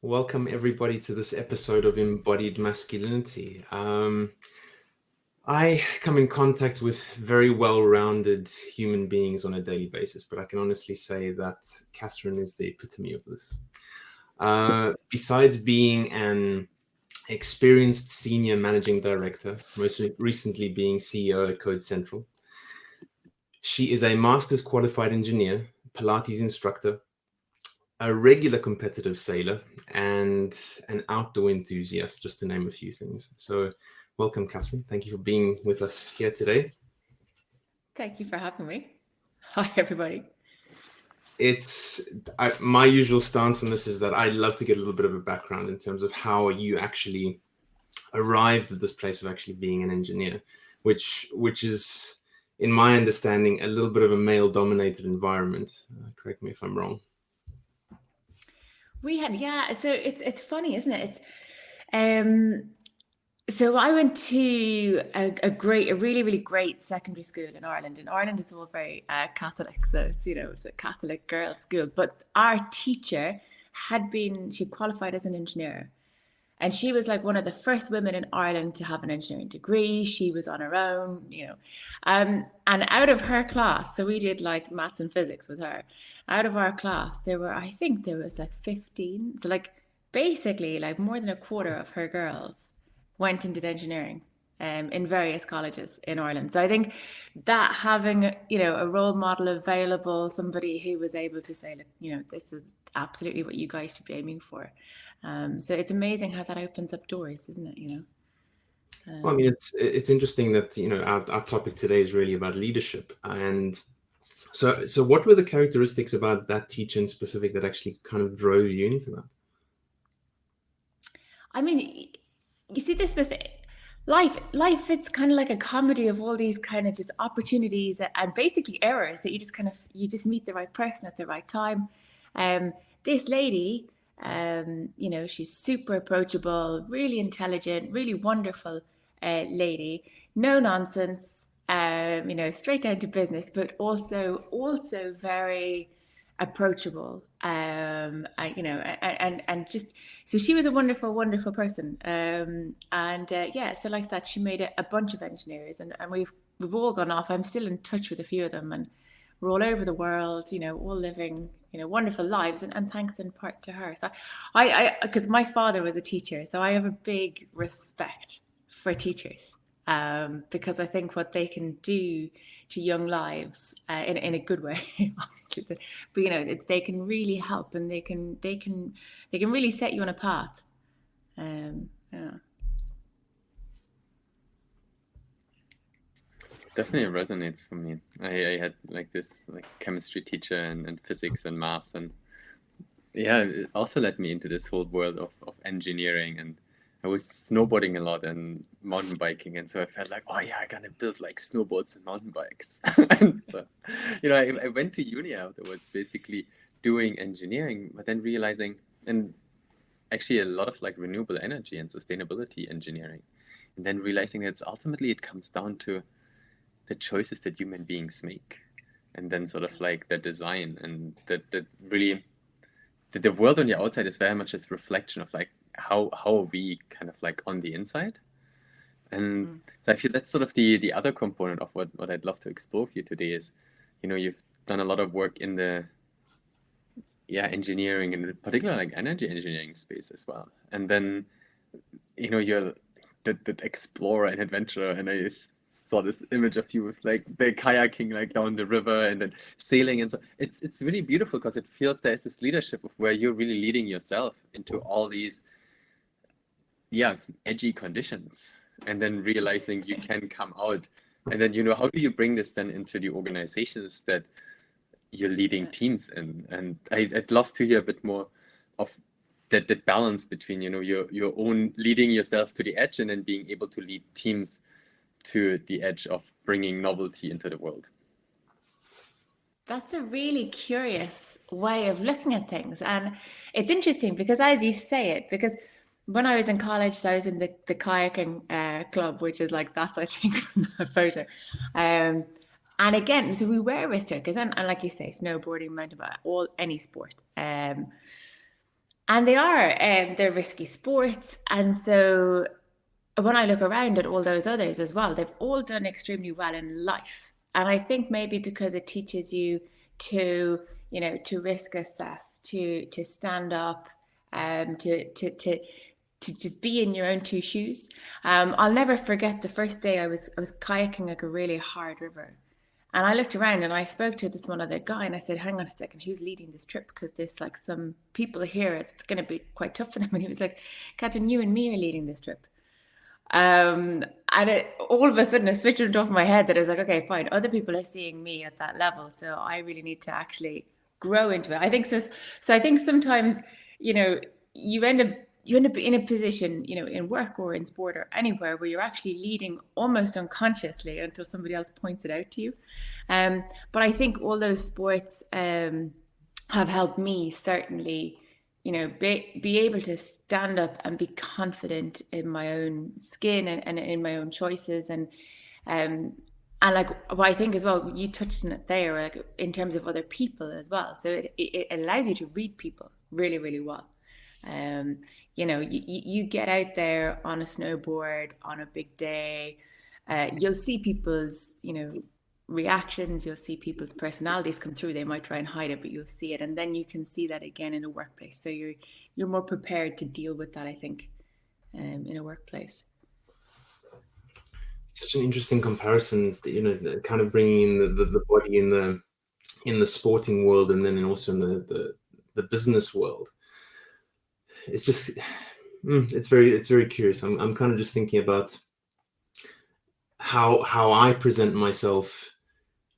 Welcome everybody to this episode of Embodied Masculinity. I come in contact with very well-rounded human beings on a daily basis, but I can honestly say that Catherine is the epitome of this. Besides being an experienced senior managing director, most recently being CEO at Code Central, she is a master's qualified engineer, Pilates instructor, a regular competitive sailor, and an outdoor enthusiast, just to name a few things. So welcome, Catherine. Thank you for being with us here today. Thank you for having me. Hi, everybody. My usual stance on this is that I'd love to get a little bit of a background in terms of how you actually arrived at this place of actually being an engineer, which is, in my understanding, a little bit of a male-dominated environment. Correct me if I'm wrong. So it's funny, isn't it? So I went to a really, really great secondary school in Ireland. And Ireland is all very Catholic, so it's a Catholic girls' school. But our teacher she qualified as an engineer. And she was like one of the first women in Ireland to have an engineering degree. She was on her own, and out of her class, so we did like maths and physics with her. Out of our class, I think there was like 15. So like basically like more than a quarter of her girls went and did engineering in various colleges in Ireland. So I think that having, a role model available, somebody who was able to say, look, this is absolutely what you guys should be aiming for. So it's amazing how that opens up doors, isn't it? Well, I mean, it's interesting that our topic today is really about leadership, and so what were the characteristics about that teacher in specific that actually kind of drove you into that? I mean, you see, this is the thing. Life, it's kind of like a comedy of all these kind of just opportunities and basically errors that you just meet the right person at the right time. This lady, she's super approachable, really intelligent, really wonderful lady, no nonsense, straight down to business, but also very approachable. And just so she was a wonderful person. So like that, she made a bunch of engineers, and we've all gone off. I'm still in touch with a few of them, and we're all over the world, all living, wonderful lives, and thanks in part to her. So because my father was a teacher, so I have a big respect for teachers, because I think what they can do to young lives in a good way, obviously, but they can really help, and they can really set you on a path. Definitely resonates for me. I had like this chemistry teacher and physics and maths, and it also led me into this whole world of engineering. And I was snowboarding a lot and mountain biking, and so I felt like, oh yeah, I'm gonna build like snowboards and mountain bikes. And so, I went to uni afterwards, basically doing engineering, but then realizing, and actually a lot of like renewable energy and sustainability engineering, and then realizing that ultimately it comes down to the choices that human beings make, and then sort of like the design, and that really the world on the outside is very much this reflection of like how are we kind of like on the inside. And so I feel that's sort of the other component of what I'd love to explore with you today is, you've done a lot of work in the engineering, and in particular like energy engineering space as well. And then you're the explorer and adventurer, and I saw this image of you with like the kayaking like down the river and then sailing, and so it's really beautiful because it feels there's this leadership of where you're really leading yourself into all these edgy conditions, and then realizing you can come out, and then how do you bring this then into the organizations that you're leading teams in? And I'd love to hear a bit more of that balance between your own leading yourself to the edge and then being able to lead teams to the edge of bringing novelty into the world. That's a really curious way of looking at things. And it's interesting because as you say it, because when I was in college, so I was in the kayaking club, which is like, that's, I think, from the photo. And again, so we were risk takers, and like you say, snowboarding, mountain bike, any sport. And they are, they're risky sports. And so when I look around at all those others as well, they've all done extremely well in life. And I think maybe because it teaches you to, you know, to risk assess, to stand up, to just be in your own two shoes. I'll never forget the first day I was kayaking like a really hard river. And I looked around and I spoke to this one other guy and I said, hang on a second, who's leading this trip? Because there's like some people here, it's going to be quite tough for them. And he was like, Catherine, you and me are leading this trip. And all of a sudden, it switched off my head that I was like, okay, fine. Other people are seeing me at that level. So I really need to actually grow into it. I think so. So I think sometimes, you know, you end up in a position, you know, in work or in sport or anywhere where you're actually leading almost unconsciously until somebody else points it out to you. But I think all those sports have helped me certainly, you know, be able to stand up and be confident in my own skin and in my own choices. And like what I think as well, you touched on it there, like in terms of other people as well. So it allows you to read people really, really well. You know, you get out there on a snowboard on a big day, you'll see people's, you know, reactions, you'll see people's personalities come through. They might try and hide it, but you'll see it, and then you can see that again in a workplace. So you're more prepared to deal with that, I think, in a workplace. Such an interesting comparison, you know, kind of bringing in the body in the sporting world and then also in the business world. It's just, it's very curious. I'm kind of just thinking about how I present myself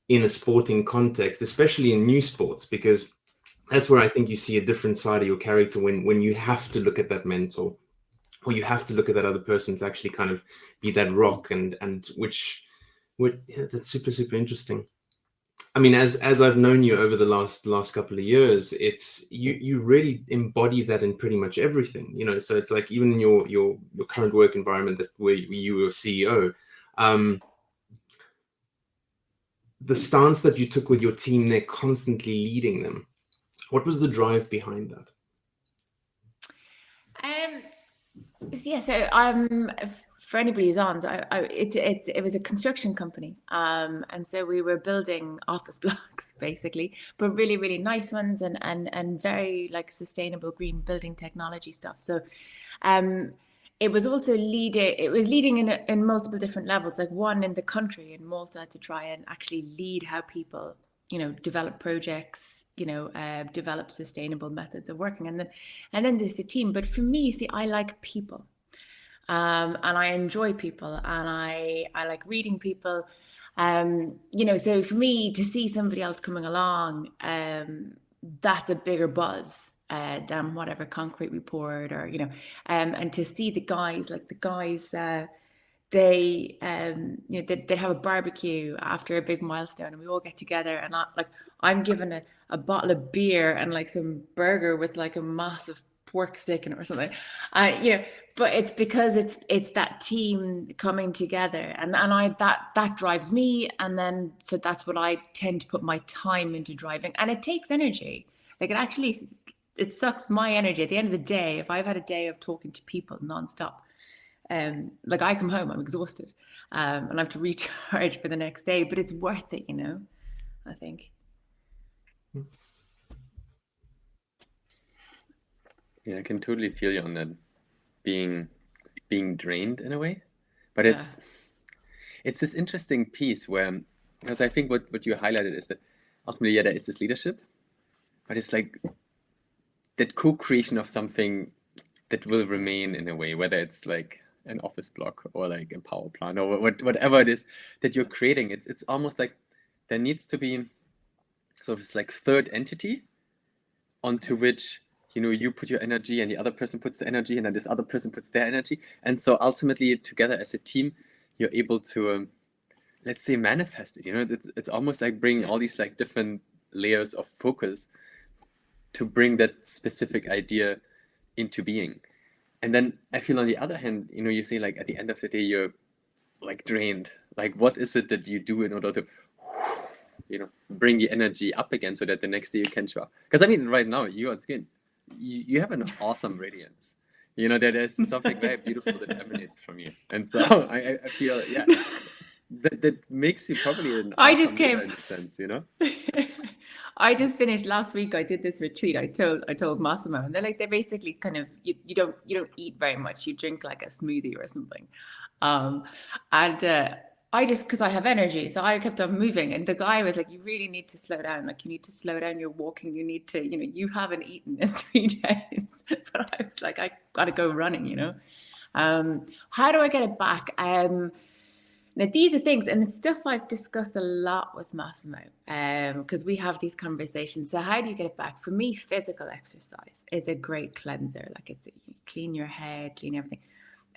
in a sporting context, especially in new sports, because that's where I think you see a different side of your character when you have to look at that mentor, or you have to look at that other person to actually kind of be that rock, and which yeah, that's super interesting. I mean, as I've known you over the last couple of years, it's you really embody that in pretty much everything, you know. So it's like even in your current work environment where you were CEO, the stance that you took with your team, they're constantly leading them. What was the drive behind that? Yeah, so for anybody who's on, so it was a construction company, and so we were building office blocks basically, but really, really nice ones and very like sustainable green building technology stuff. So it was also leading in multiple different levels, like one in the country in Malta to try and actually lead how people, you know, develop projects, you know, develop sustainable methods of working, and then there's a team. But for me, see, I like people, and I enjoy people, and I like reading people, you know. So for me to see somebody else coming along, that's a bigger buzz than whatever concrete we poured, or, you know, and to see the guys, they you know, they'd have a barbecue after a big milestone, and we all get together, and I'm given a bottle of beer and like some burger with like a massive pork steak in it or something, you know. But it's because it's that team coming together, and I that drives me, and then so that's what I tend to put my time into driving, and it takes energy. Like it sucks my energy at the end of the day. If I've had a day of talking to people nonstop, like I come home, I'm exhausted, and I have to recharge for the next day, but it's worth it, you know, I think. Yeah, I can totally feel you on that, being drained in a way, but Yeah. it's this interesting piece where, because I think what you highlighted is that ultimately, yeah, there is this leadership, but it's like that co-creation of something that will remain in a way, whether it's like an office block or like a power plant or whatever it is that you're creating. It's almost like there needs to be sort of this like third entity onto which, you know, you put your energy and the other person puts the energy, and then this other person puts their energy, and so ultimately together as a team you're able to let's say manifest it, you know. It's almost like bringing all these like different layers of focus to bring that specific idea into being. And then I feel on the other hand, you know, you say like at the end of the day you're like drained. Like what is it that you do in order to, you know, bring the energy up again so that the next day you can show up? Because I mean, right now you're on screen, you have an awesome radiance. There's something very beautiful that emanates from you. And so I feel, yeah, that makes you probably an awesome leader in a sense, I just finished last week. I did this retreat. I told Massimo, and they're basically kind of, you don't eat very much. You drink like a smoothie or something. I just, because I have energy, so I kept on moving. And the guy was like, you really need to slow down. Like, you need to slow down your walking. You need to, you haven't eaten in 3 days. But I was like, I got to go running, How do I get it back? Now, these are things, and it's stuff I've discussed a lot with Massimo, because we have these conversations. So how do you get it back? For me, physical exercise is a great cleanser. Like, it's clean your head, clean everything.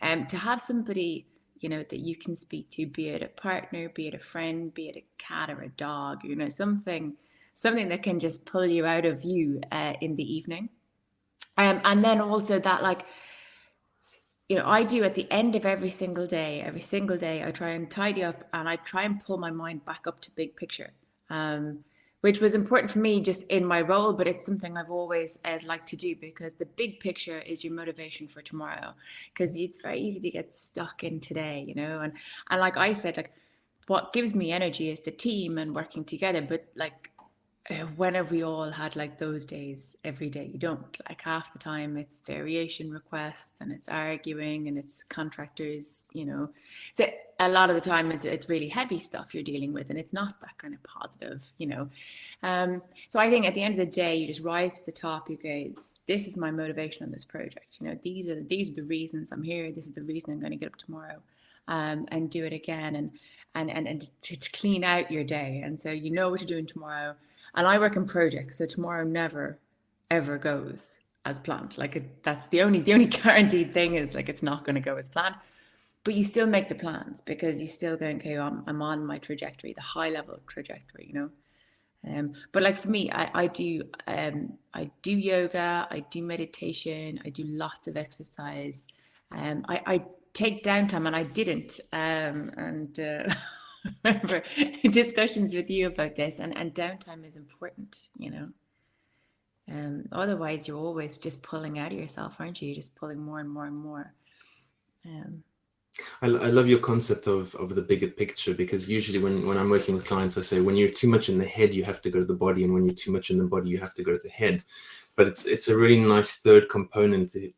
To have somebody, that you can speak to, be it a partner, be it a friend, be it a cat or a dog, something that can just pull you out of you in the evening. And then also that, like, I do at the end of every single day, I try and tidy up, and I try and pull my mind back up to big picture, which was important for me just in my role, but it's something I've always liked to do, because the big picture is your motivation for tomorrow, because it's very easy to get stuck in today, and like I said, like, what gives me energy is the team and working together. But like, when have we all had like those days every day? You don't. Like, half the time it's variation requests and it's arguing and it's contractors, so a lot of the time it's really heavy stuff you're dealing with, and it's not that kind of positive, so I think at the end of the day, you just rise to the top. You go, this is my motivation on this project, these are the reasons I'm here, this is the reason I'm going to get up tomorrow, and do it again, and to clean out your day. And so what you're doing tomorrow. And I work in projects, so tomorrow never, ever goes as planned. Like, that's the only guaranteed thing is, like, it's not going to go as planned. But you still make the plans, because you still go, okay, I'm on my trajectory, the high level trajectory, But like for me, I do yoga, I do meditation, I do lots of exercise. I take downtime, and I didn't. Remember discussions with you about this, and downtime is important, otherwise you're always just pulling out of yourself, aren't you? You're just pulling more and more and more. I love your concept of the bigger picture, because usually when I'm working with clients, I say, when you're too much in the head, you have to go to the body, and when you're too much in the body, you have to go to the head. But it's a really nice third component to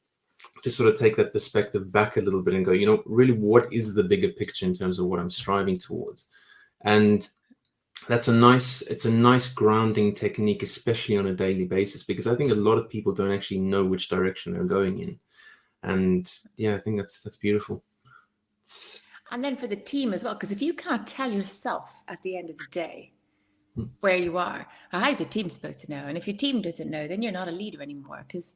sort of take that perspective back a little bit and go, really, what is the bigger picture in terms of what I'm striving towards? And it's a nice grounding technique, especially on a daily basis, because I think a lot of people don't actually know which direction they're going in. And yeah, I think that's beautiful. And then for the team as well, because if you can't tell yourself at the end of the day where you are, how's your team supposed to know? And if your team doesn't know, then you're not a leader anymore, because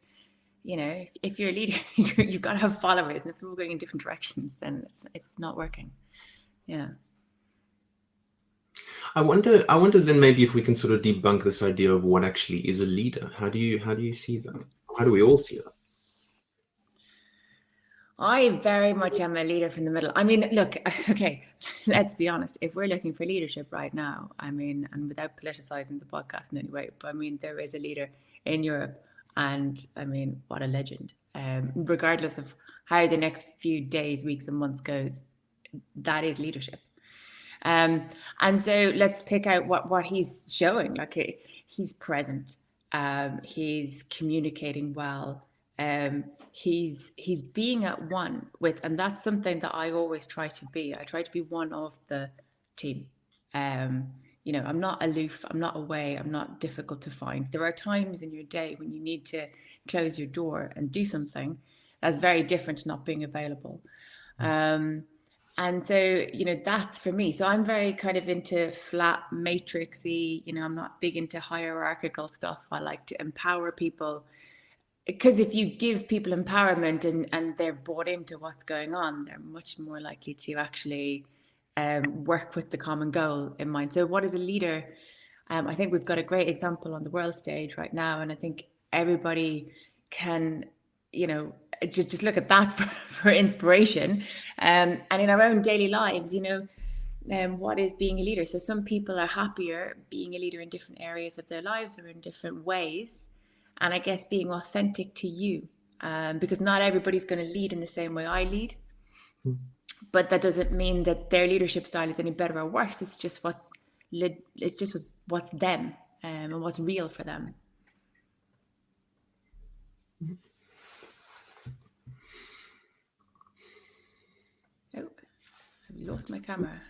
if you're a leader, you've got to have followers, and if we're going in different directions, then it's not working. Yeah. I wonder then maybe if we can sort of debunk this idea of what actually is a leader. How do you see that? How do we all see that? I very much am a leader from the middle. I mean, look, okay, let's be honest. If we're looking for leadership right now, and without politicizing the podcast in any way, but there is a leader in Europe. And what a legend. Regardless of how the next few days, weeks, and months goes, that is leadership. And so let's pick out what he's showing. Like, he's present. He's communicating well. He's being at one with, and that's something that I always try to be. I try to be one of the team. I'm not aloof, I'm not away, I'm not difficult to find. There are times in your day when you need to close your door and do something that's very different to not being available. And so, that's for me. So I'm very kind of into flat matrixy, I'm not big into hierarchical stuff. I like to empower people, because if you give people empowerment and they're bought into what's going on, they're much more likely to actually work with the common goal in mind. So what is a leader? I think we've got a great example on the world stage right now. And I think everybody can, just look at that for inspiration. And in our own daily lives, what is being a leader? So some people are happier being a leader in different areas of their lives or in different ways. and I guess being authentic to you, because not everybody's going to lead in the same way I lead. But that doesn't mean that their leadership style is any better or worse. It's just what's them, and what's real for them. Oh, I've lost my camera.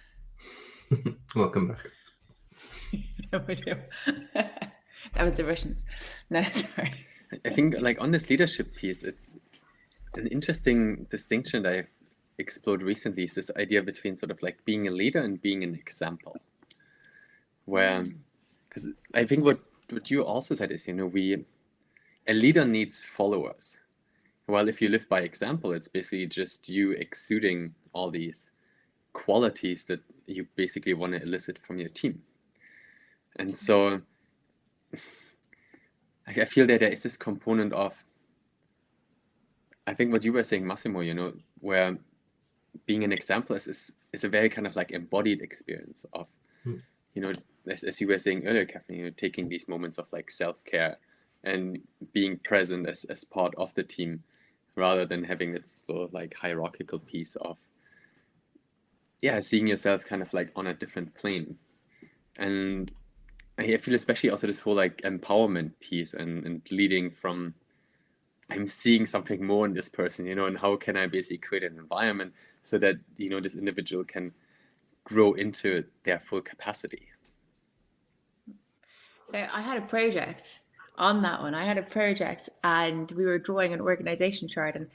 Welcome back. No idea. That was the Russians. No, sorry. I think like on this leadership piece, it's an interesting distinction that I've explored recently, is this idea between sort of like being a leader and being an example. Where, because I think what you also said is, a leader needs followers. Well, if you live by example, it's basically just you exuding all these qualities that you basically want to elicit from your team. And so I feel that there is this component of, I think what you were saying, Massimo, where being an example is a very kind of like embodied experience of, as you were saying earlier, Catherine, taking these moments of like self-care and being present as part of the team, rather than having this sort of like hierarchical piece of, seeing yourself kind of like on a different plane. And I feel especially also this whole like empowerment piece and leading from, I'm seeing something more in this person, and how can I basically create an environment so that, this individual can grow into their full capacity. So I had a project on that one. And we were drawing an organization chart, and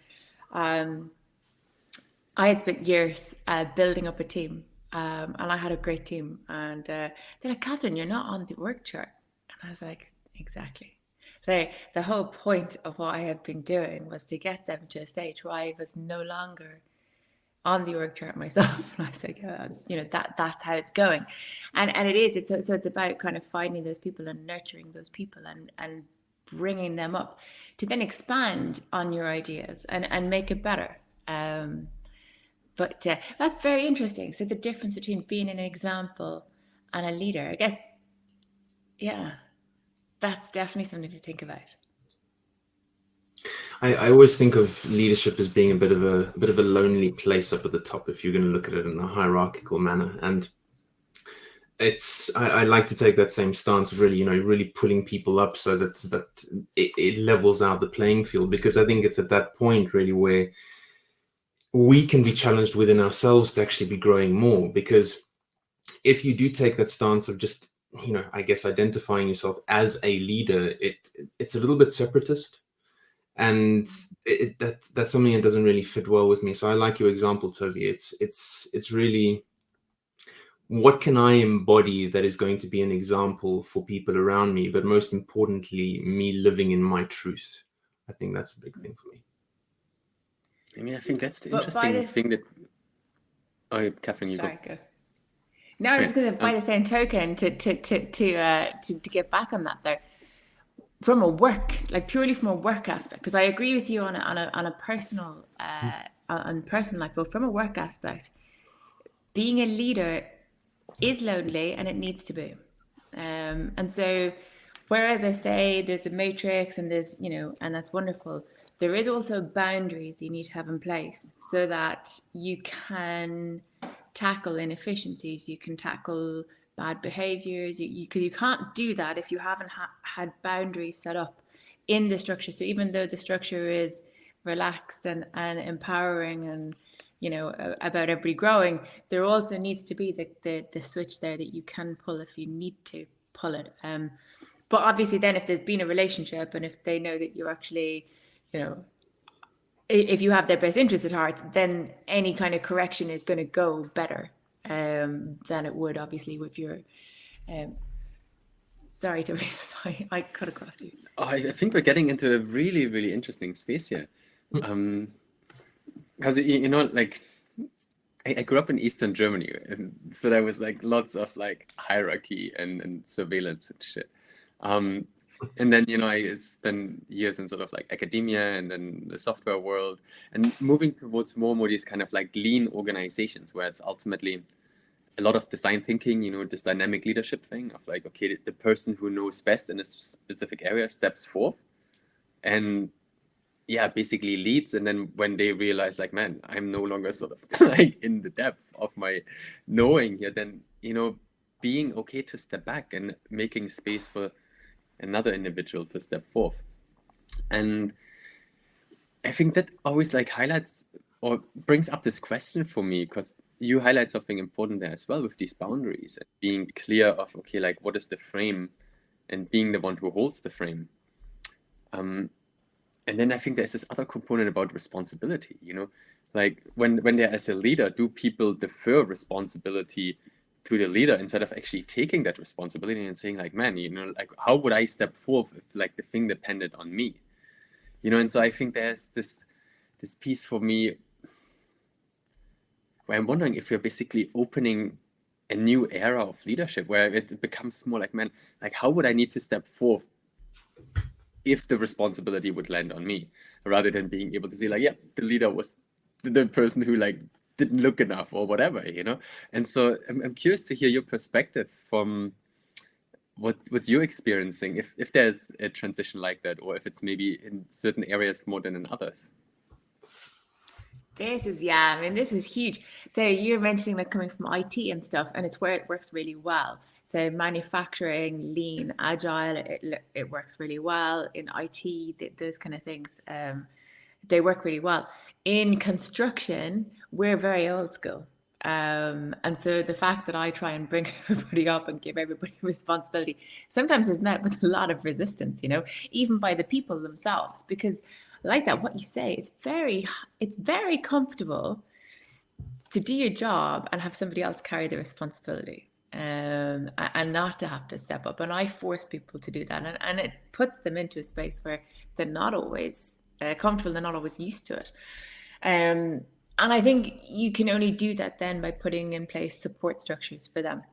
I had spent years building up a team, and I had a great team. And they're like, Catherine, you're not on the org chart. And I was like, exactly. So the whole point of what I had been doing was to get them to a stage where I was no longer on the org chart myself. And I was like, that's how it's going. And it is. It's about kind of finding those people and nurturing those people and bringing them up to then expand on your ideas and make it better. But that's very interesting. So the difference between being an example and a leader, I guess, that's definitely something to think about. I always think of leadership as being a bit of a lonely place up at the top, if you're going to look at it in a hierarchical manner. And I like to take that same stance of really pulling people up so that it levels out the playing field, because I think it's at that point really where we can be challenged within ourselves to actually be growing more. Because if you do take that stance of just, I guess, identifying yourself as a leader, it's a little bit separatist. And that's something that doesn't really fit well with me. So I like your example, Toby. It's really, what can I embody that is going to be an example for people around me, but most importantly, me living in my truth. I think that's a big thing for me. I mean, I think that's the interesting thing that. Oh, Catherine, you sorry, go. No, I was just going to, by the same token, to get back on that there. From a work, like purely from a work aspect, because I agree with you on a personal on personal life, but from a work aspect, being a leader is lonely and it needs to be. And so, whereas I say there's a matrix and there's and that's wonderful, there is also boundaries you need to have in place so that you can tackle inefficiencies, you can tackle bad behaviors, because you can't do that if you haven't had boundaries set up in the structure. So even though the structure is relaxed and empowering and about everybody growing, there also needs to be the switch there that you can pull if you need to pull it. But obviously then if there's been a relationship and if they know that you're actually if you have their best interest at heart, then any kind of correction is going to go better than it would obviously with your sorry to be sorry, I cut across you. I think we're getting into a really, really interesting space here. Because like I grew up in Eastern Germany, and so there was like lots of like hierarchy and surveillance and shit. And then I spent years in sort of like academia and then the software world, and moving towards more these kind of like lean organizations where it's ultimately a lot of design thinking, this dynamic leadership thing of like, okay, the person who knows best in a specific area steps forth and yeah, basically leads. And then when they realize like, man, I'm no longer sort of like in the depth of my knowing here, then, you know, being okay to step back and making space for another individual to step forth. And I think that always like highlights or brings up this question for me, because you highlight something important there as well with these boundaries and being clear of, okay, like what is the frame, and being the one who holds the frame. And then I think there's this other component about responsibility, you know, like when they're as a leader, do people defer responsibility to the leader instead of actually taking that responsibility and saying like, man, you know, like how would I step forth if like the thing depended on me, you know? And so I think there's this piece for me where I'm wondering if we're basically opening a new era of leadership where it becomes more like, man, like how would I need to step forth if the responsibility would land on me, rather than being able to say like, yeah, the leader was the person who like didn't look enough or whatever, you know? And so I'm curious to hear your perspectives from what you're experiencing, if there's a transition like that, or if it's maybe in certain areas more than in others. This is huge. So you're mentioning like coming from IT and stuff, and it's where it works really well. So manufacturing, lean, agile, it works really well. In IT, those kind of things, they work really well. In construction, we're very old school. And so the fact that I try and bring everybody up and give everybody responsibility sometimes is met with a lot of resistance, you know, even by the people themselves, because like that, what you say, it's very comfortable to do your job and have somebody else carry the responsibility, and not to have to step up. And I force people to do that, and it puts them into a space where they're not always comfortable, they're not always used to it. And I think you can only do that then by putting in place support structures for them.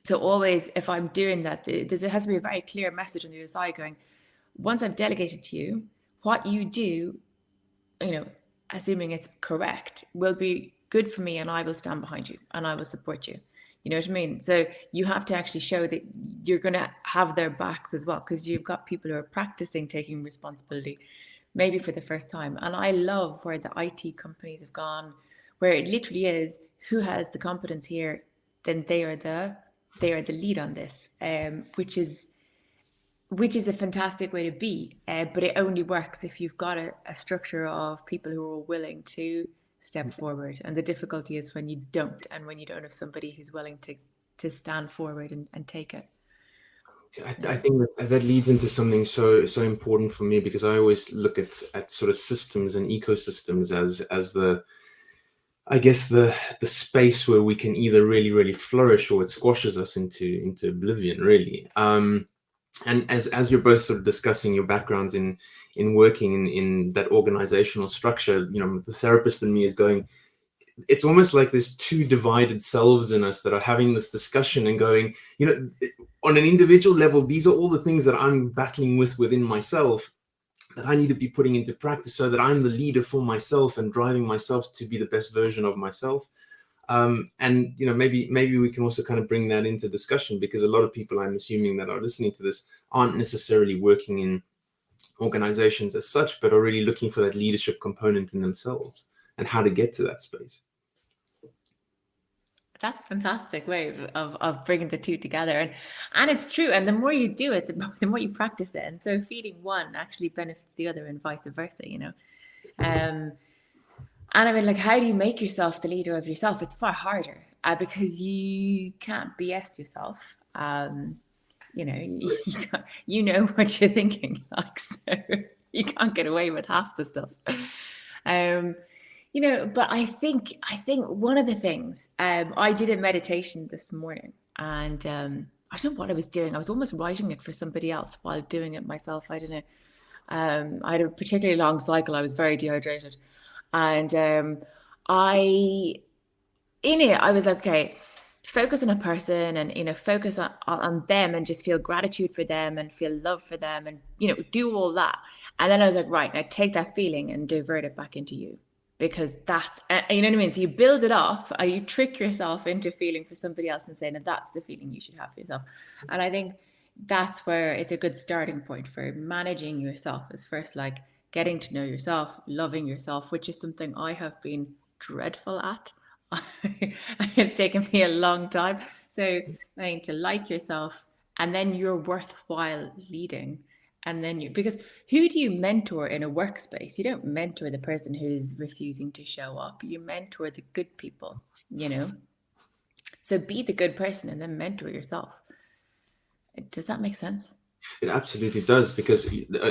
So always, if I'm doing that, there has to be a very clear message on the other side going, once I've delegated to you, what you do, you know, assuming it's correct, will be good for me, and I will stand behind you and I will support you. You know what I mean? So you have to actually show that you're going to have their backs as well, because you've got people who are practicing taking responsibility, maybe for the first time. And I love where the IT companies have gone, where it literally is, who has the competence here, then they are the lead on this, which is a fantastic way to be, but it only works if you've got a structure of people who are willing to step forward. And the difficulty is when you don't, and when you don't have somebody who's willing to stand forward and take it. I think that leads into something so important for me, because I always look at sort of systems and ecosystems as the, I guess, the space where we can either really, really flourish, or it squashes us into oblivion, really. And as you're both sort of discussing your backgrounds in working in that organizational structure, you know, the therapist in me is going, it's almost like there's two divided selves in us that are having this discussion and going, you know, on an individual level, these are all the things that I'm battling within myself that I need to be putting into practice so that I'm the leader for myself and driving myself to be the best version of myself. And, you know, maybe we can also kind of bring that into discussion, because a lot of people, I'm assuming, that are listening to this aren't necessarily working in organizations as such, but are really looking for that leadership component in themselves and how to get to that space. That's a fantastic way of bringing the two together. And it's true. And the more you do it, the more you practice it. And so feeding one actually benefits the other, and vice versa, you know. And I mean, like, how do you make yourself the leader of yourself? It's far harder because you can't BS yourself. You know, you know what you're thinking, like, so you can't get away with half the stuff. You know, but I think one of the things, I did a meditation this morning, and I don't know what I was doing. I was almost writing it for somebody else while doing it myself. I don't know. I had a particularly long cycle. I was very dehydrated. And I was like, okay, focus on a person, and, you know, focus on them, and just feel gratitude for them and feel love for them, and, you know, do all that. And then I was like, right, now take that feeling and divert it back into you, because that's, you know what I mean? So you build it up, you trick yourself into feeling for somebody else and saying that that's the feeling you should have for yourself. And I think that's where it's a good starting point for managing yourself, is first like getting to know yourself, loving yourself, which is something I have been dreadful at. It's taken me a long time. So learning to like yourself, and then you're worthwhile leading. And then because who do you mentor in a workspace? You don't mentor the person who's refusing to show up. You mentor the good people, So be the good person and then mentor yourself. Does that make sense? It absolutely does, because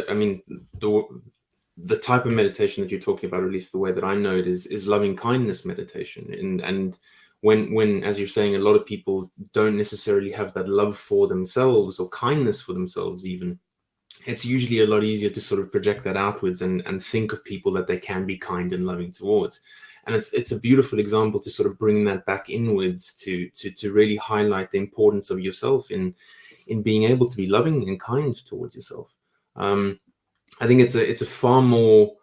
I mean, the type of meditation that you're talking about, or at least the way that I know it, is loving kindness meditation. And when, as you're saying, a lot of people don't necessarily have that love for themselves or kindness for themselves even, it's usually a lot easier to sort of project that outwards and think of people that they can be kind and loving towards. And it's a beautiful example to sort of bring that back inwards to really highlight the importance of yourself in being able to be loving and kind towards yourself. I think it's a far more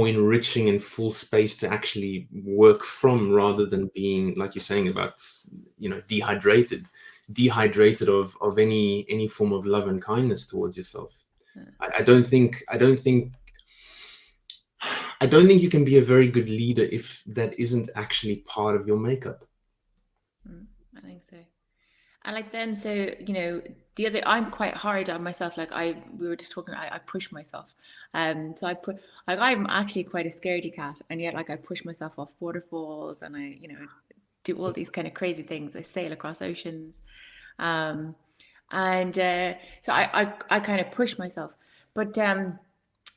enriching and full space to actually work from, rather than being, like you're saying about, dehydrated of any form of love and kindness towards yourself. I don't think you can be a very good leader if that isn't actually part of your makeup. I think so. And like then, so I'm quite hard on myself. Like we were just talking, I push myself. So I'm actually quite a scaredy cat, and yet like I push myself off waterfalls, and I do all these kind of crazy things. I sail across oceans, so I kind of push myself. But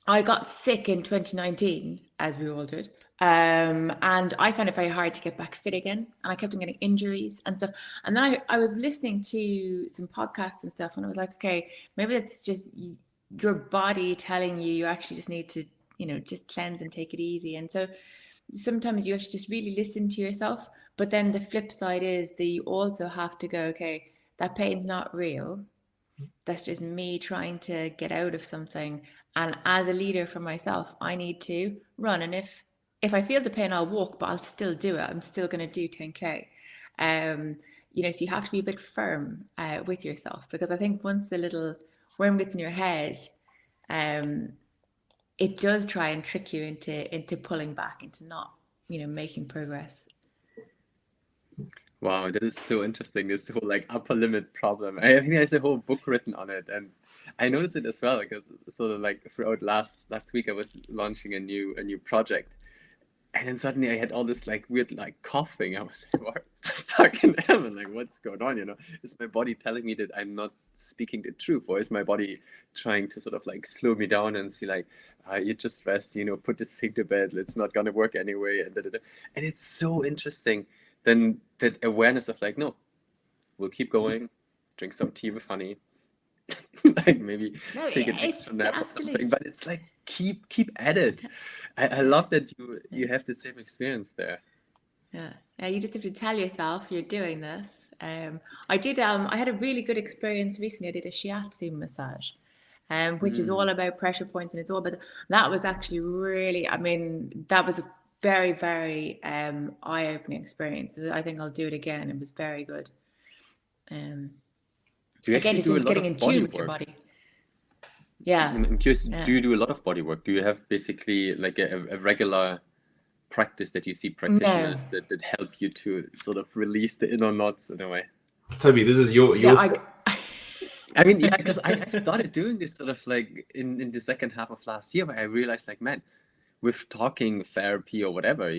I got sick in 2019, as we all did. And I found it very hard to get back fit again. And I kept on getting injuries and stuff. And then I was listening to some podcasts and stuff, and I was like, okay, maybe it's just your body telling you actually just need to, just cleanse and take it easy. And so sometimes you have to just really listen to yourself. But then the flip side is that you also have to go, okay, that pain's not real. That's just me trying to get out of something. And as a leader for myself, I need to run. And if I feel the pain, I'll walk, but I'll still do it. I'm still going to do 10K. So you have to be a bit firm with yourself, because I think once the little worm gets in your head, it does try and trick you into pulling back, into not, making progress. Wow, that is so interesting. This whole like upper limit problem. I think there's a whole book written on it, and I noticed it as well, because sort of like throughout last week I was launching a new project, and then suddenly I had all this like weird like coughing. I was like, what the fucking hell? Like, what's going on? Is my body telling me that I'm not speaking the truth, or is my body trying to sort of like slow me down and see like, you just rest, put this thing to bed. It's not gonna work anyway, and it's so interesting. Then that awareness of like, no, we'll keep going, drink some tea with honey, like maybe take an extra nap or something. But it's like keep at it. I love that you have the same experience there. Yeah, you just have to tell yourself you're doing this. I had a really good experience recently. I did a shiatsu massage, which is all about pressure points, and it's all about that was actually really, that was a very, very eye-opening experience. I think I'll do it again. It was very good. Again, just getting in tune with your body. Yeah. I'm curious, do you do a lot of body work? Do you have basically like a regular practice that you see practitioners that help you to sort of release the inner knots in a way? Toby, this is your because I started doing this sort of like in the second half of last year, where I realized like, man, with talking therapy or whatever,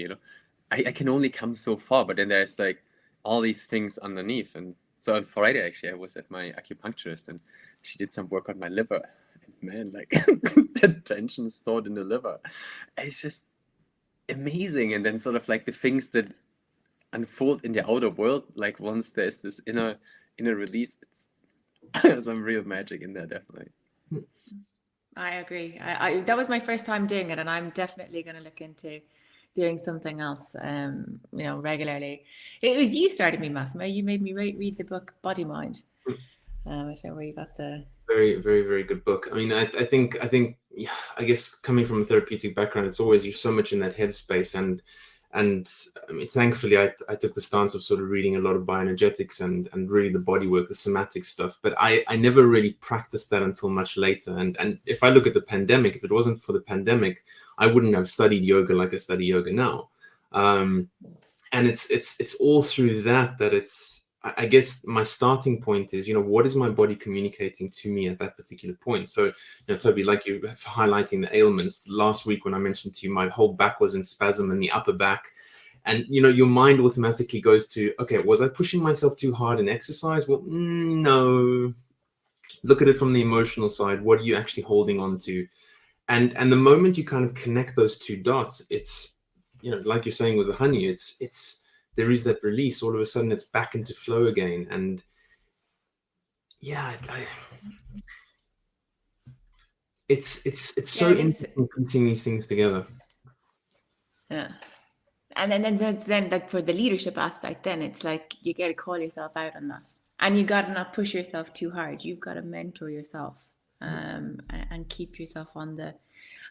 I can only come so far, but then there's like all these things underneath. And so on Friday, actually, I was at my acupuncturist, and she did some work on my liver. And man, like the tension stored in the liver, it's just amazing. And then sort of like the things that unfold in the outer world, like once there's this inner release, there's some real magic in there, definitely. I agree. That was my first time doing it, and I'm definitely going to look into doing something else, regularly. It was you started me, Massimo. You made me read the book Body Mind. I don't know where you got the very, very, very good book. I think, I guess coming from a therapeutic background, it's always you're so much in that headspace, and And I mean, thankfully, I took the stance of sort of reading a lot of bioenergetics and really the body work, the somatic stuff. But I never really practiced that until much later. And if I look at the pandemic, if it wasn't for the pandemic, I wouldn't have studied yoga like I study yoga now. And it's all through that it's, I guess my starting point is, what is my body communicating to me at that particular point? So, Toby, like you highlighting the ailments, last week when I mentioned to you, my whole back was in spasm in the upper back. And, your mind automatically goes to, okay, was I pushing myself too hard in exercise? Well, no. Look at it from the emotional side. What are you actually holding on to? And the moment you kind of connect those two dots, it's, like you're saying with the honey, it's there is that release. All of a sudden, it's back into flow again. And yeah, it's so interesting putting these things together. Yeah. And then like for the leadership aspect, then it's like you got to call yourself out on that, and you got to not push yourself too hard. You've got to mentor yourself, and keep yourself on the,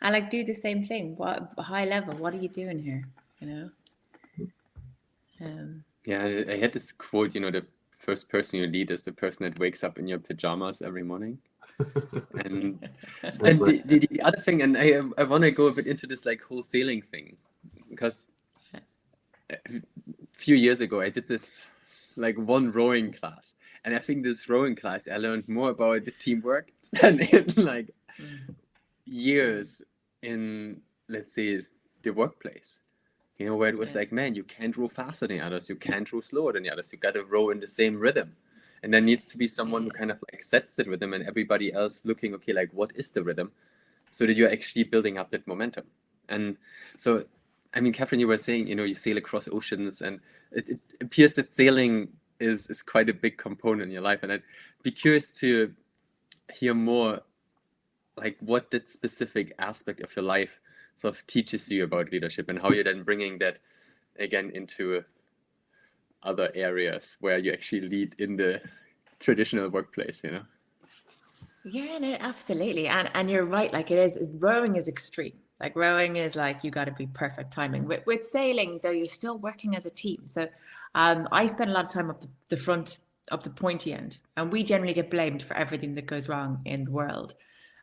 and like do the same thing. What high level? What are you doing here? Yeah, I had this quote, the first person you lead is the person that wakes up in your pajamas every morning. And the other thing, and I want to go a bit into this like whole sailing thing, because a few years ago I did this like one rowing class, and I think this rowing class I learned more about the teamwork than in like years in, let's say, the workplace. Where it was like, man, you can't row faster than the others, you can't row slower than the others, you got to row in the same rhythm. And there needs to be someone who kind of like sets the rhythm, and everybody else looking, okay, like what is the rhythm, so that you're actually building up that momentum. And so, I mean, Catherine, you were saying, you sail across oceans, and it appears that sailing is quite a big component in your life. And I'd be curious to hear more, like what that specific aspect of your life sort of teaches you about leadership, and how you're then bringing that again into other areas where you actually lead in the traditional workplace. Yeah, no, absolutely. And you're right. Like rowing is extreme. Like rowing is like, you got to be perfect timing. With sailing, though, you're still working as a team. So I spend a lot of time up the front, up the pointy end, and we generally get blamed for everything that goes wrong in the world.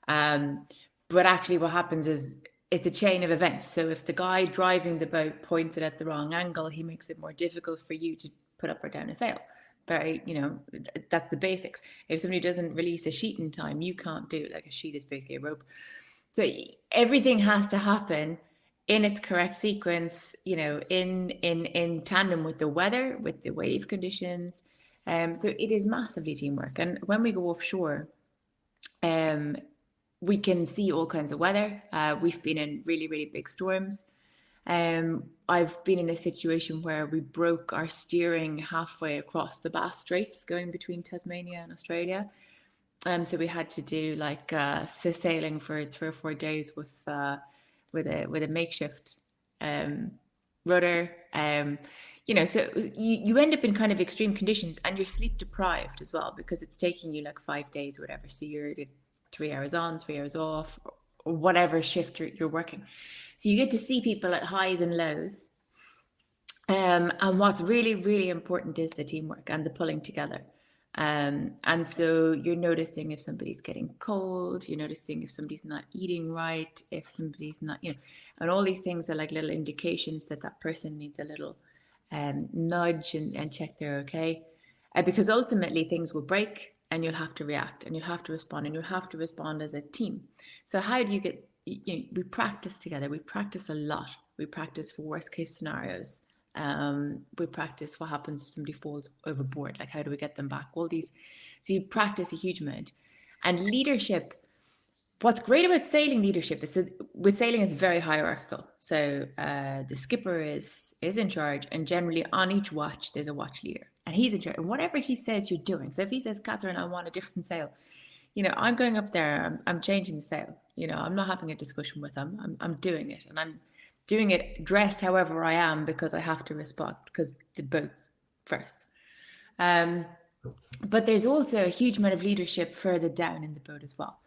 But actually what happens is it's a chain of events. So if the guy driving the boat points it at the wrong angle, he makes it more difficult for you to put up or down a sail. Very, that's the basics. If somebody doesn't release a sheet in time, you can't do it. Like a sheet is basically a rope. So everything has to happen in its correct sequence, in tandem with the weather, with the wave conditions. So it is massively teamwork. And when we go offshore, we can see all kinds of weather. We've been in really, really big storms. I've been in a situation where we broke our steering halfway across the Bass Straits, going between Tasmania and Australia. So we had to do like sailing for 3 or 4 days with a makeshift rudder. So you end up in kind of extreme conditions, and you're sleep deprived as well, because it's taking you like 5 days or whatever. So you're 3 hours on, 3 hours off, or whatever shift you're working. So you get to see people at highs and lows. And what's really, really important is the teamwork and the pulling together. And so you're noticing if somebody's getting cold, you're noticing if somebody's not eating right, if somebody's not, and all these things are like little indications that person needs a little nudge and check they're okay. Because ultimately things will break, and you'll have to react, and you'll have to respond, and you'll have to respond as a team. So how do you get, we practice together. We practice a lot. We practice for worst case scenarios. We practice what happens if somebody falls overboard, like how do we get them back, all these. So you practice a huge amount. And leadership, what's great about sailing leadership is, so with sailing it's very hierarchical. So the skipper is in charge, and generally on each watch there's a watch leader, and he's in charge, and whatever he says you're doing. So if he says, Catherine, I want a different sail, I'm going up there, I'm changing the sail, I'm not having a discussion with him, I'm doing it, and I'm doing it dressed however I am, because I have to respond, because the boat's first. But there's also a huge amount of leadership further down in the boat as well.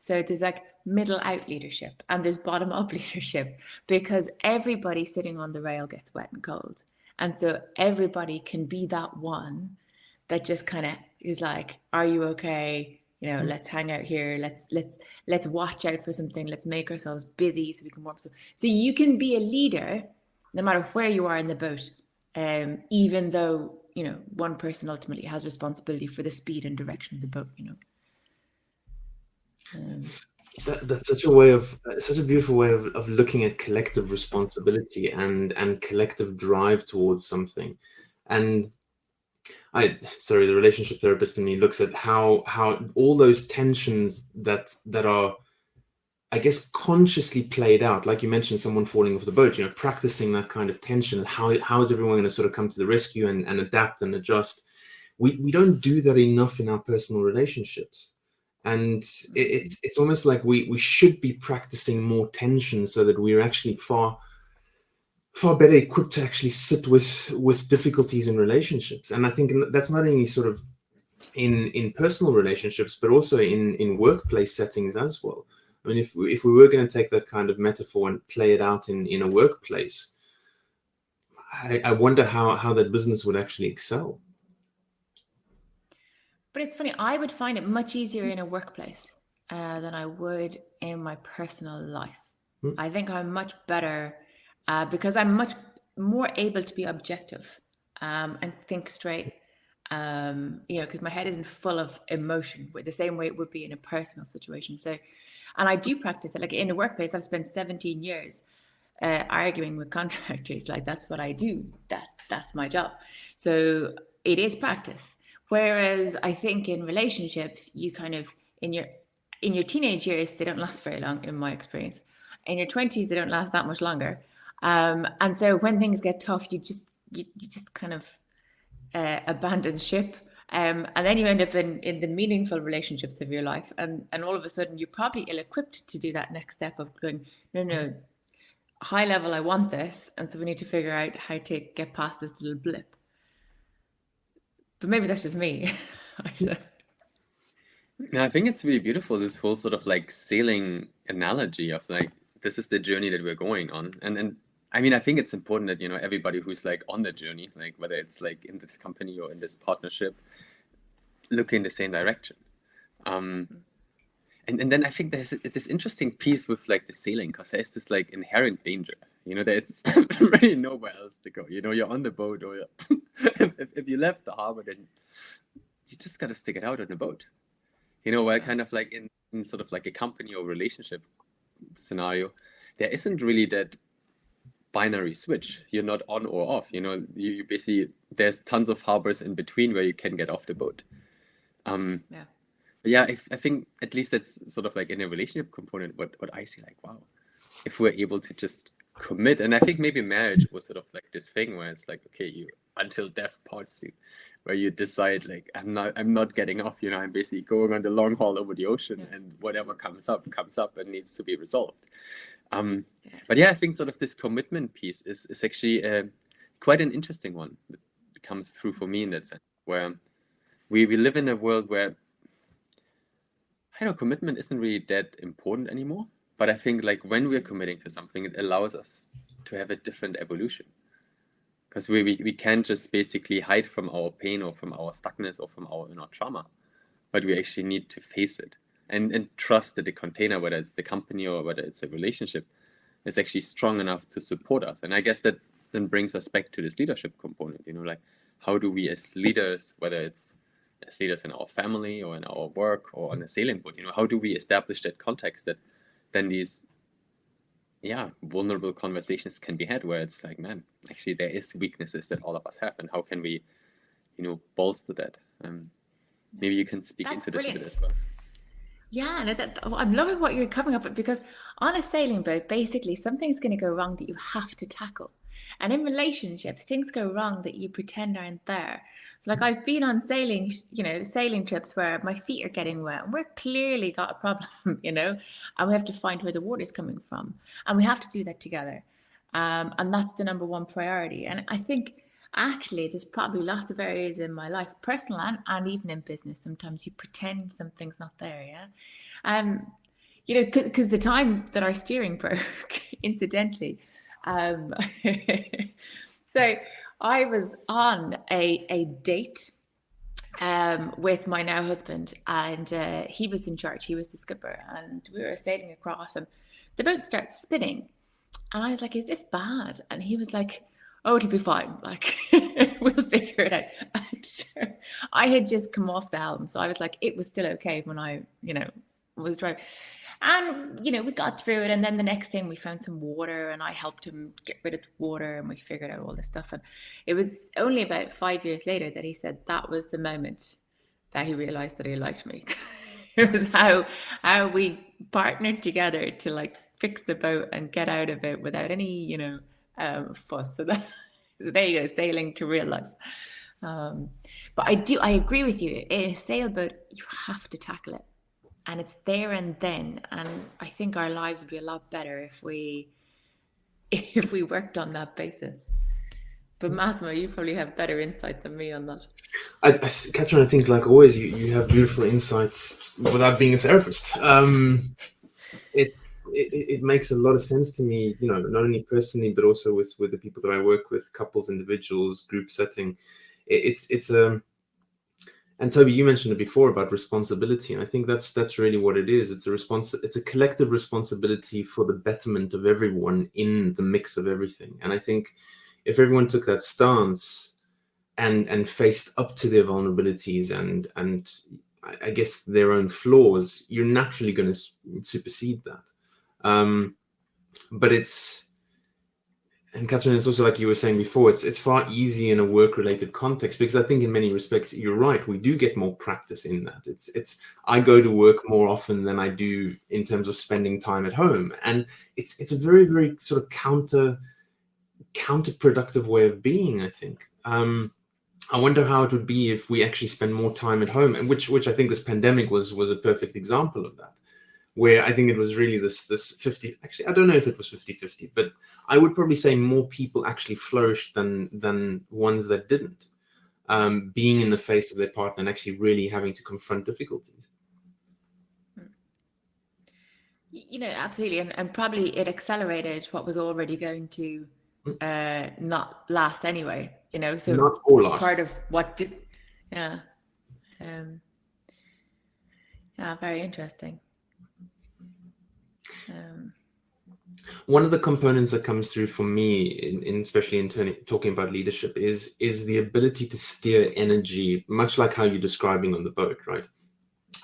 So there's like middle out leadership and there's bottom up leadership, because everybody sitting on the rail gets wet and cold. And so everybody can be that one that just kind of is like, are you okay? You know, let's hang out here. Let's watch out for something. Let's make ourselves busy so we can warm. So you can be a leader no matter where you are in the boat, even though, you know, one person ultimately has responsibility for the speed and direction of the boat, you know. That's such a beautiful way of looking at collective responsibility and collective drive towards something. And the relationship therapist in me looks at how all those tensions that are, I guess, consciously played out, like you mentioned, someone falling off the boat, you know, practicing that kind of tension, and how is everyone going to sort of come to the rescue and adapt and adjust. We don't do that enough in our personal relationships. And it's almost like we should be practicing more tension so that we're actually far better equipped to actually sit with difficulties in relationships. And I think that's not only sort of in personal relationships, but also in workplace settings as well. I mean, if we were going to take that kind of metaphor and play it out in a workplace, I wonder how that business would actually excel. But it's funny, I would find it much easier in a workplace than I would in my personal life. I think I'm much better because I'm much more able to be objective and think straight, you know, because my head isn't full of emotion the same way it would be in a personal situation. So, and I do practice it. Like in the workplace, I've spent 17 years arguing with contractors. Like that's what I do. That's my job. So it is practice. Whereas I think in relationships, you kind of in your teenage years, they don't last very long, in my experience. In your 20s, they don't last that much longer. And so when things get tough, you just kind of abandon ship. And then you end up in the meaningful relationships of your life. And all of a sudden, you're probably ill-equipped to do that next step of going, no, high level, I want this. And so we need to figure out how to get past this little blip. But maybe that's just me. I don't know. No, I think it's really beautiful, this whole sort of like sailing analogy of like, this is the journey that we're going on. And I mean, I think it's important that, you know, everybody who's like on the journey, like whether it's like in this company or in this partnership, look in the same direction. And then I think there's this interesting piece with like the sailing, because there's this like inherent danger. You know, there's really nowhere else to go. You know, you're on the boat, or if you left the harbor, then you just got to stick it out on the boat. You know, while kind of like in sort of like a company or relationship scenario, there isn't really that binary switch. You're not on or off. You know, you basically, there's tons of harbors in between where you can get off the boat. Yeah, I think at least that's sort of like in a relationship component, what I see, like, wow, if we're able to just commit, and I think maybe marriage was sort of like this thing where it's like, okay, you until death parts you, where you decide like, I'm not getting off, you know, I'm basically going on the long haul over the ocean, and whatever comes up and needs to be resolved. But yeah, I think sort of this commitment piece is actually quite an interesting one that comes through for me in that sense, where we live in a world where, I know, commitment isn't really that important anymore. But I think like when we're committing to something, it allows us to have a different evolution, because we can't just basically hide from our pain or from our stuckness or from our trauma, but we actually need to face it and trust that the container, whether it's the company or whether it's a relationship, is actually strong enough to support us. And I guess that then brings us back to this leadership component, you know, like how do we as leaders, whether it's as leaders in our family or in our work or on a sailing boat, you know, how do we establish that context that then these vulnerable conversations can be had, where it's like, man, actually there is weaknesses that all of us have, and how can we, you know, bolster that? Maybe you can speak into this a bit as well. Yeah, no, I'm loving what you're covering up, because on a sailing boat, basically something's going to go wrong that you have to tackle. And in relationships, things go wrong that you pretend aren't there. So like I've been on sailing trips where my feet are getting wet and we're clearly got a problem, you know, and we have to find where the water's coming from. And we have to do that together. And that's the number one priority. And I think actually there's probably lots of areas in my life, personal and even in business, sometimes you pretend something's not there, yeah? you know, because the time that our steering broke, incidentally. Um, so I was on a date with my now husband, and he was in charge. He was the skipper, and we were sailing across, and the boat starts spinning. And I was like, "Is this bad?" And he was like, "Oh, it'll be fine. Like, we'll figure it out." And so I had just come off the helm, so I was like, it was still okay when I, you know, was driving. And, you know, we got through it. And then the next thing we found some water, and I helped him get rid of the water, and we figured out all this stuff. And it was only about 5 years later that he said that was the moment that he realized that he liked me. It was how we partnered together to like fix the boat and get out of it without any, you know, fuss. So there you go, sailing to real life. But I agree with you. In a sailboat, you have to tackle it. And it's there and then. And I think our lives would be a lot better if we worked on that basis. But Massimo, you probably have better insight than me on that. Catherine, I think like always, you have beautiful insights without being a therapist. It makes a lot of sense to me, you know, not only personally, but also with the people that I work with, couples, individuals, group setting. It's and Toby, you mentioned it before about responsibility, and I think that's really what it is. It's a collective responsibility for the betterment of everyone in the mix of everything. And I think if everyone took that stance and faced up to their vulnerabilities and I guess their own flaws, you're naturally going to supersede that. But and Catherine, it's also like you were saying before, it's far easier in a work-related context, because I think in many respects, you're right, we do get more practice in that. I go to work more often than I do in terms of spending time at home. And it's a very, very sort of counterproductive way of being, I think. I wonder how it would be if we actually spend more time at home, and which I think this pandemic was a perfect example of that. Where I think it was really this 50, actually, I don't know if it was 50-50, but I would probably say more people actually flourished than ones that didn't, being in the face of their partner and actually really having to confront difficulties. You know, absolutely. And probably it accelerated what was already going to not last anyway, you know, so not all last. Part of what did, yeah. Yeah, very interesting. One of the components that comes through for me, especially in talking about leadership, is the ability to steer energy, much like how you're describing on the boat, right?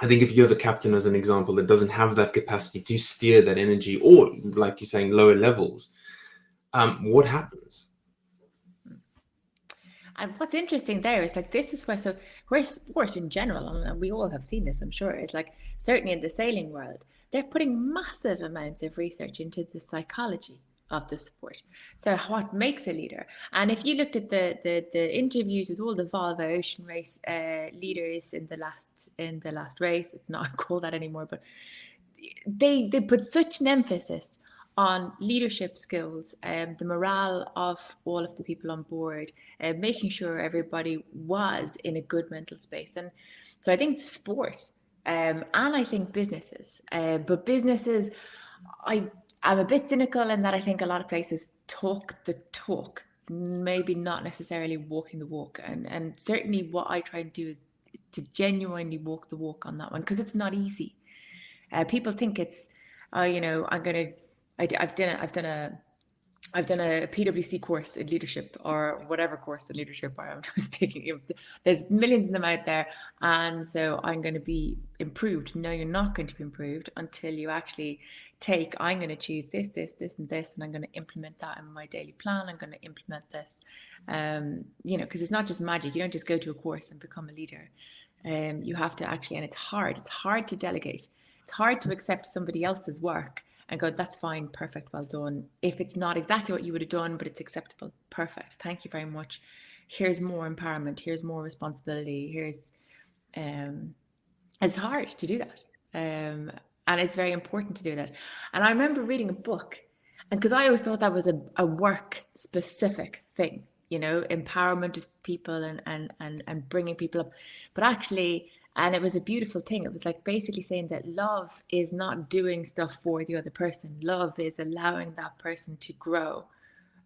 I think if you have a captain, as an example, that doesn't have that capacity to steer that energy, or like you're saying, lower levels, what happens? And what's interesting there is like, this is where sport in general, and we all have seen this, I'm sure, is like, certainly in the sailing world, they're putting massive amounts of research into the psychology of the sport. So what makes a leader? And if you looked at the interviews with all the Volvo Ocean Race leaders in the last race, it's not called that anymore, but they put such an emphasis on leadership skills, the morale of all of the people on board, making sure everybody was in a good mental space. And so I think sport, and I think businesses, but businesses, I'm a bit cynical in that I think a lot of places talk the talk, maybe not necessarily walking the walk. And certainly what I try and do is to genuinely walk the walk on that one, because it's not easy. People think it's, you know, I've done a PwC course in leadership, or whatever course in leadership I'm speaking of. There's millions of them out there, and so I'm going to be improved. No, you're not going to be improved until you actually I'm going to choose this, and this, and I'm going to implement that in my daily plan. I'm going to implement this, you know, because it's not just magic. You don't just go to a course and become a leader. You have to actually, and it's hard to delegate. It's hard to accept somebody else's work and go, that's fine, perfect, well done. If it's not exactly what you would have done, but it's acceptable, perfect, thank you very much. Here's more empowerment, here's more responsibility, it's hard to do that. And it's very important to do that. And I remember reading a book, and because I always thought that was a work specific thing, you know, empowerment of people and bringing people up. But actually, And it was a beautiful thing. It was like basically saying that love is not doing stuff for the other person. Love is allowing that person to grow,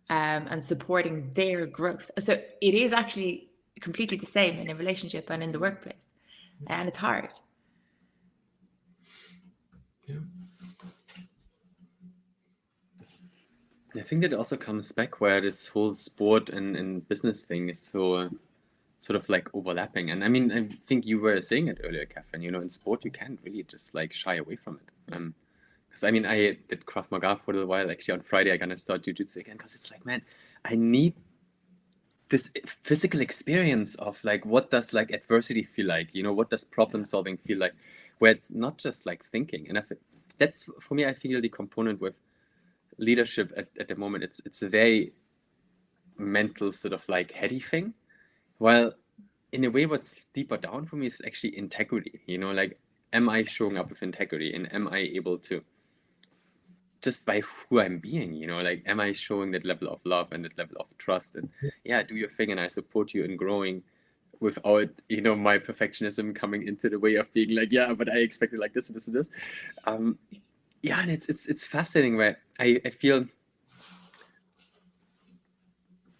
and supporting their growth. So it is actually completely the same in a relationship and in the workplace. And it's hard. Yeah. I think that also comes back where this whole sport and business thing is so sort of like overlapping. And I mean, I think you were saying it earlier, Catherine, you know, in sport, you can't really just like shy away from it. Because I mean, I did Krav Maga for a little while. Actually, on Friday, I'm going to start Jiu-Jitsu again, because it's like, man, I need this physical experience of like, what does like adversity feel like? You know, what does problem solving feel like? Where it's not just like thinking. And that's, for me, I feel the component with leadership at the moment. It's a very mental sort of like heady thing. While in a way, what's deeper down for me is actually integrity. You know, like, am I showing up with integrity, and am I able to, just by who I'm being, you know, like, am I showing that level of love and that level of trust, and do your thing, and I support you in growing without, you know, my perfectionism coming into the way of being like, yeah, but I expected like this and this and this. And it's fascinating where I feel,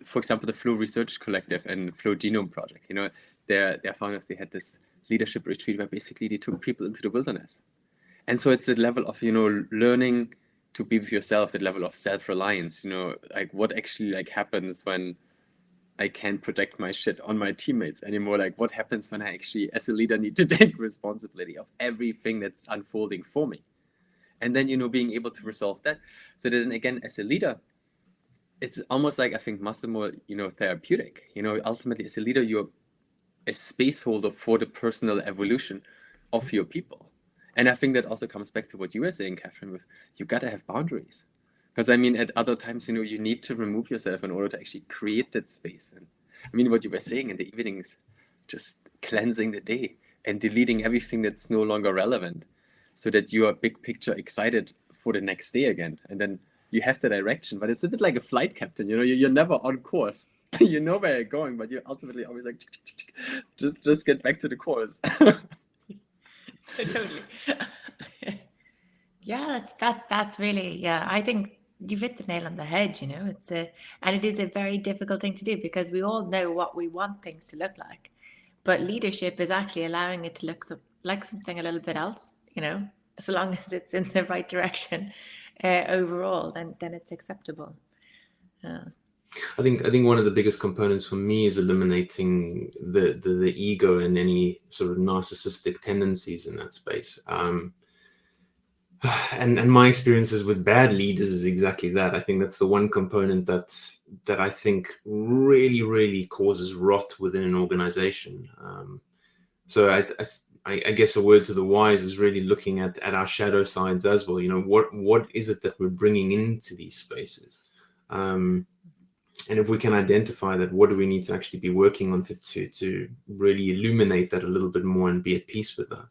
for example, the Flow Research Collective and Flow Genome Project, you know, their founders, they had this leadership retreat where basically they took people into the wilderness. And so it's the level of, you know, learning to be with yourself, that level of self-reliance, you know, like what actually like happens when I can't project my shit on my teammates anymore. Like, what happens when I actually, as a leader, need to take responsibility of everything that's unfolding for me? And then, you know, being able to resolve that. So then again, as a leader, it's almost like, I think, much more, you know, therapeutic. You know, ultimately, as a leader, you're a space holder for the personal evolution of your people. And I think that also comes back to what you were saying, Catherine, with you got to have boundaries. Because I mean, at other times, you know, you need to remove yourself in order to actually create that space. And I mean, what you were saying in the evenings, just cleansing the day and deleting everything that's no longer relevant, so that you are big picture excited for the next day again. And then you have the direction, but it's a bit like a flight captain, you know, you're never on course. You know where you're going, but you're ultimately always like, just get back to the course. Totally. Yeah, that's really, yeah, I think you've hit the nail on the head, you know. And it is a very difficult thing to do, because we all know what we want things to look like, but leadership is actually allowing it to look like something a little bit else, you know, so long as it's in the right direction overall, then it's acceptable. I think one of the biggest components for me is eliminating the ego and any sort of narcissistic tendencies in that space. And my experiences with bad leaders is exactly that. I think that's the one component that I think really causes rot within an organization. So I guess a word to the wise is really looking at our shadow sides as well. You know, what is it that we're bringing into these spaces? And if we can identify that, what do we need to actually be working on to really illuminate that a little bit more and be at peace with that?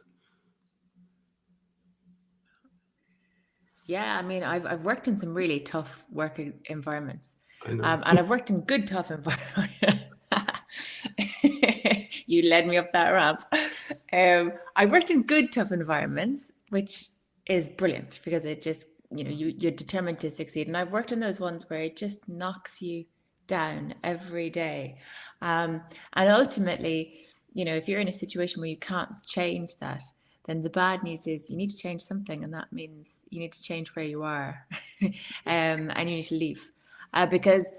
Yeah, I mean, I've worked in some really tough work environments, I know. and I've worked in good tough environments. You led me up that ramp. I worked in good tough environments, which is brilliant, because it just, you know, you're determined to succeed. And I've worked in those ones where it just knocks you down every day, and ultimately, you know, if you're in a situation where you can't change that, then the bad news is you need to change something, and that means you need to change where you are, and you need to leave, because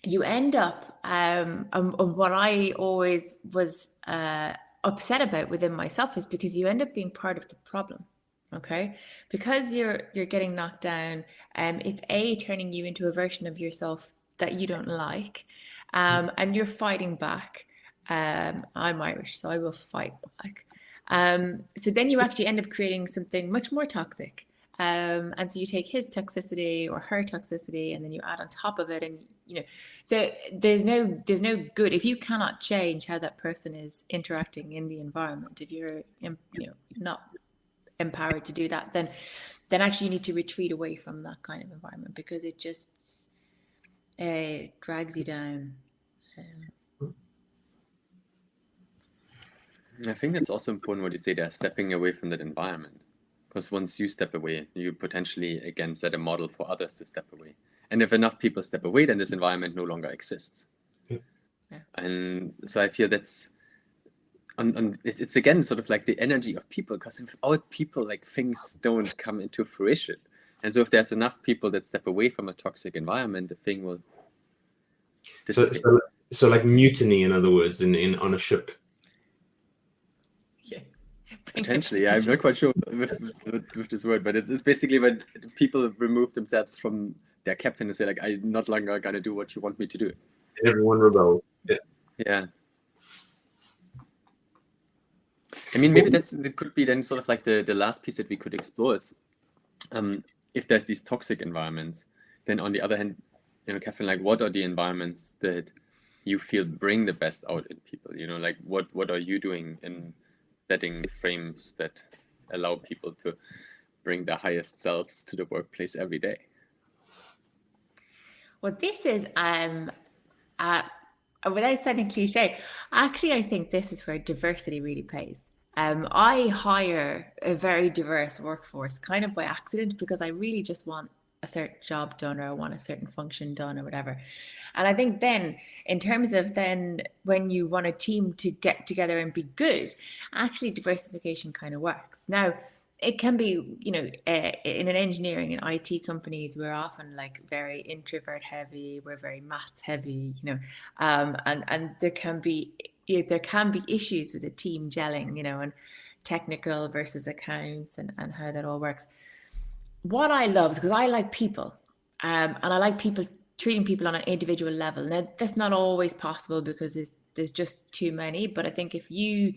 you end up, and what I always was upset about within myself is because you end up being part of the problem. Okay, because you're getting knocked down, it's turning you into a version of yourself that you don't like, and you're fighting back. I'm Irish, so I will fight back. So then you actually end up creating something much more toxic. And so you take his toxicity or her toxicity, and then you add on top of it, and you know, so there's no good if you cannot change how that person is interacting in the environment. If you're, you know, not empowered to do that, then actually you need to retreat away from that kind of environment, because it just drags you down. I think that's also important what you say there, stepping away from that environment. Because once you step away, you potentially again set a model for others to step away. And if enough people step away, then this environment no longer exists. Yeah. And so I feel that's it's again sort of like the energy of people, because without people, like things don't come into fruition. And so if there's enough people that step away from a toxic environment, the thing will disappear. So like mutiny, in other words, in on a ship. Yeah. Potentially, yeah, I'm not quite sure with this word, but it's basically when people remove themselves from their captain and say, like, I'm not longer gonna do what you want me to do. Everyone rebels. Yeah. Yeah. I mean, maybe that could be then sort of like the last piece that we could explore is, if there's these toxic environments, then on the other hand, you know, Catherine, like, what are the environments that you feel bring the best out in people? You know, like what are you doing in setting frames that allow people to bring their highest selves to the workplace every day? Well, this is without sounding cliche, actually, I think this is where diversity really pays. I hire a very diverse workforce kind of by accident, because I really just want a certain job done, or I want a certain function done, or whatever. And I think then, in terms of then when you want a team to get together and be good, actually diversification kind of works. Now, it can be, you know, in an engineering and IT companies, we're often like very introvert heavy, we're very maths heavy, you know, and there can be issues with the team gelling, you know, and technical versus accounts and how that all works. What I love is, because I like people, and I like people treating people on an individual level. Now, that's not always possible because there's just too many, but I think if you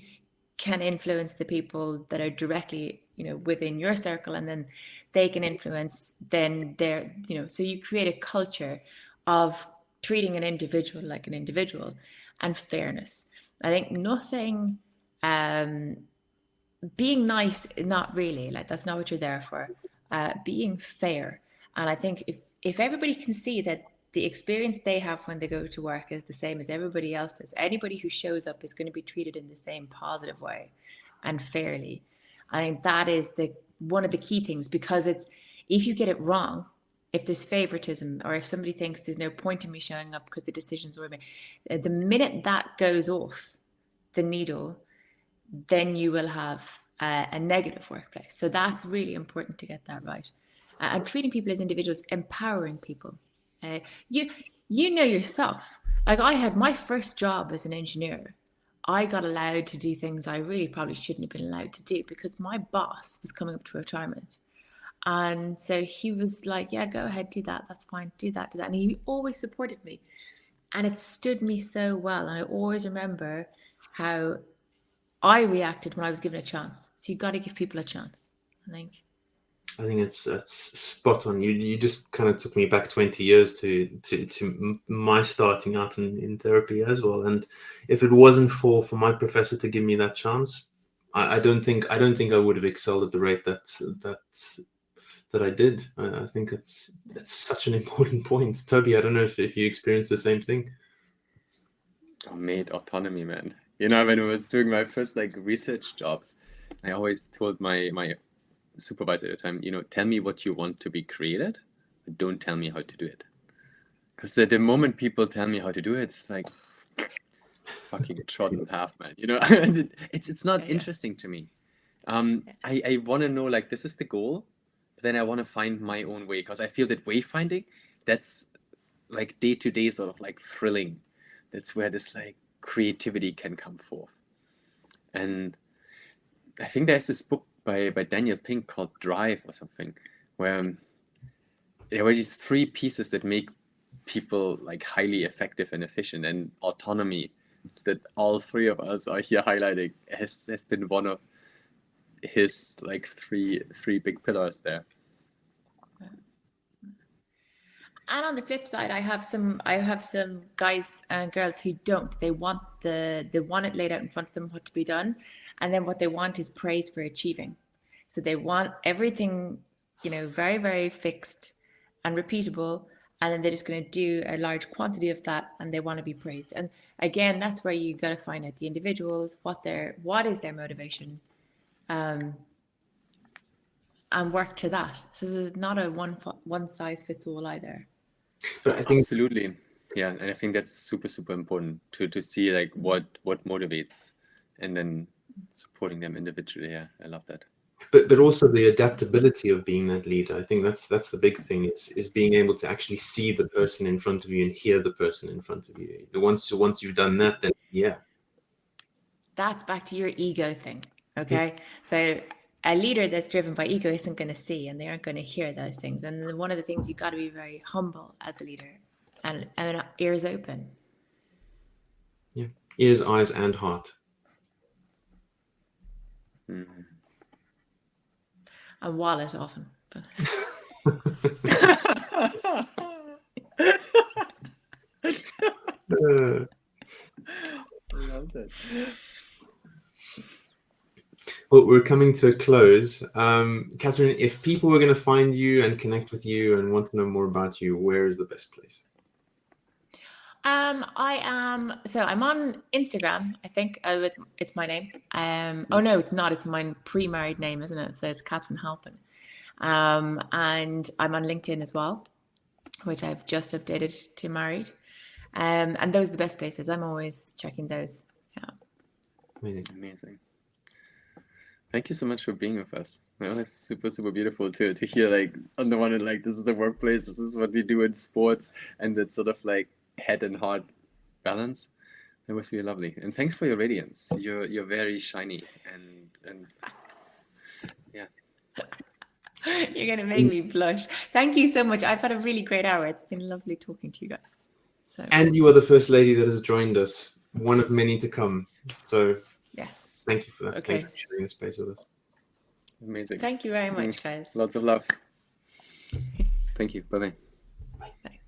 can influence the people that are directly, you know, within your circle, and then they can influence, then they're, you know, so you create a culture of treating an individual like an individual, and fairness. I think nothing, being nice, not really, like that's not what you're there for. Being fair. And I think if everybody can see that the experience they have when they go to work is the same as everybody else's, anybody who shows up is going to be treated in the same positive way and fairly. I think that is one of the key things, because it's, if you get it wrong, if there's favoritism, or if somebody thinks there's no point in me showing up because the decisions were made, the minute that goes off the needle, then you will have a negative workplace. So that's really important to get that right. And treating people as individuals, empowering people. You know yourself. Like, I had my first job as an engineer. I got allowed to do things I really probably shouldn't have been allowed to do, because my boss was coming up to retirement. And so he was like, yeah, go ahead, do that. That's fine. Do that. And he always supported me. And it stood me so well. And I always remember how I reacted when I was given a chance. So you got to give people a chance, I think. I think that's spot on. You just kind of took me back 20 years to my starting out in therapy as well. And if it wasn't for my professor to give me that chance, I don't think I would have excelled at the rate that I did. I think it's such an important point. Toby, I don't know if you experienced the same thing. Made autonomy, man. You know, when I was doing my first like research jobs, I always told my supervisor at the time, you know, tell me what you want to be created, but don't tell me how to do it. Because the moment people tell me how to do it, it's like fucking trodden path, man. You know, it's not interesting to me. I want to know, like, this is the goal, but then I want to find my own way, because I feel that wayfinding, that's like day-to-day sort of like thrilling. That's where this like creativity can come forth. And I think there's this book by Daniel Pink called Drive or something, where there were these 3 pieces that make people like highly effective and efficient, and autonomy, that all 3 of us are here highlighting, has been one of his like three big pillars there. And on the flip side, I have some guys and girls who don't. They want it laid out in front of them, what to be done, and then what they want is praise for achieving. So they want everything, you know, very, very fixed and repeatable, and then they're just going to do a large quantity of that, and they want to be praised. And again, that's where you got to find out the individuals, what is their motivation, and work to that. So this is not a one size fits all either. But I think Absolutely. Yeah, and I think that's super, super important to see like what motivates, and then supporting them individually. Yeah, I love that. but also the adaptability of being that leader. I think that's the big thing, is being able to actually see the person in front of you and hear the person in front of you. Once you've done that, then yeah. That's back to your ego thing. Okay. So a leader that's driven by ego isn't going to see, and they aren't going to hear those things. And one of the things, you got to be very humble as a leader, and ears open. Yeah. Ears, eyes, and heart. Mm-hmm. And wallet often. But... I love that. Well, we're coming to a close. Catherine, if people were going to find you and connect with you and want to know more about you, where is the best place? I'm on Instagram, I think. It's my name. Oh no, it's not. It's my pre-married name, isn't it? So it's Catherine Hurley. And I'm on LinkedIn as well, which I've just updated to married. And those are the best places. I'm always checking those. Yeah. Amazing. Thank you so much for being with us. It was super, super beautiful to hear, like, on the one hand, like, this is the workplace, this is what we do in sports, and that sort of like head and heart balance. It was really lovely. And thanks for your radiance. You're very shiny and yeah. You're gonna make me blush. Thank you so much. I've had a really great hour. It's been lovely talking to you guys. So, and you are the first lady that has joined us, one of many to come. So yes, thank you for that. Okay. Thank you for sharing the space with us. Amazing. Thank you very much, guys. Lots of love. Thank you. Bye-bye. Bye.